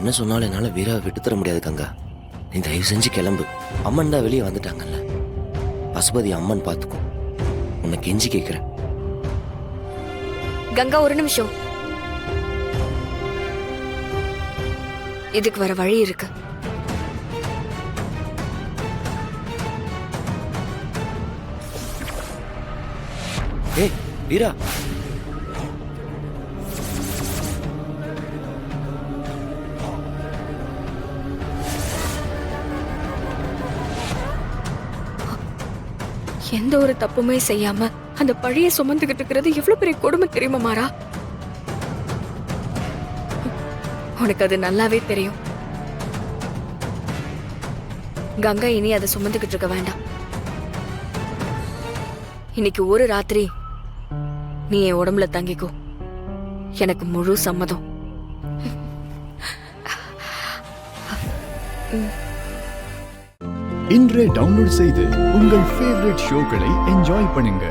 என்ன சொன்னாலும் என்னால வீராவை விட்டு தர முடியாது கங்கா. நீ தயவு செஞ்சு கிளம்பு. அம்மன் தான் வெளியே வந்துட்டாங்கல்ல, பசுபதி அம்மன் பார்த்துக்கும். உன்னை கெஞ்சி கேட்கிறேன். கங்கா ஒரு நிமிஷம், இதுக்கு வர வழி இருக்கு. ஏய் வீரா, எந்த ஒரு தப்புமே செய்யாம அந்த பழிய சுமந்துகிட்டு இருக்கிறது எவ்வளவு பெரிய கொடுமை தெரியுமா மாறா? உனக்கு அது நல்லாவே தெரியும். கங்கா இனி அதை சுமந்துகிட்டு இருக்க வேண்டாம். இன்னைக்கு ஒரு ராத்திரி நீ என் உடம்புல தங்கிக்கோ. எனக்கு முழு சம்மதம். இன்றே டவுன்லோட் செய்து உங்கள் ஃபேவரட் ஷோக்களை என்ஜாய் பண்ணுங்க.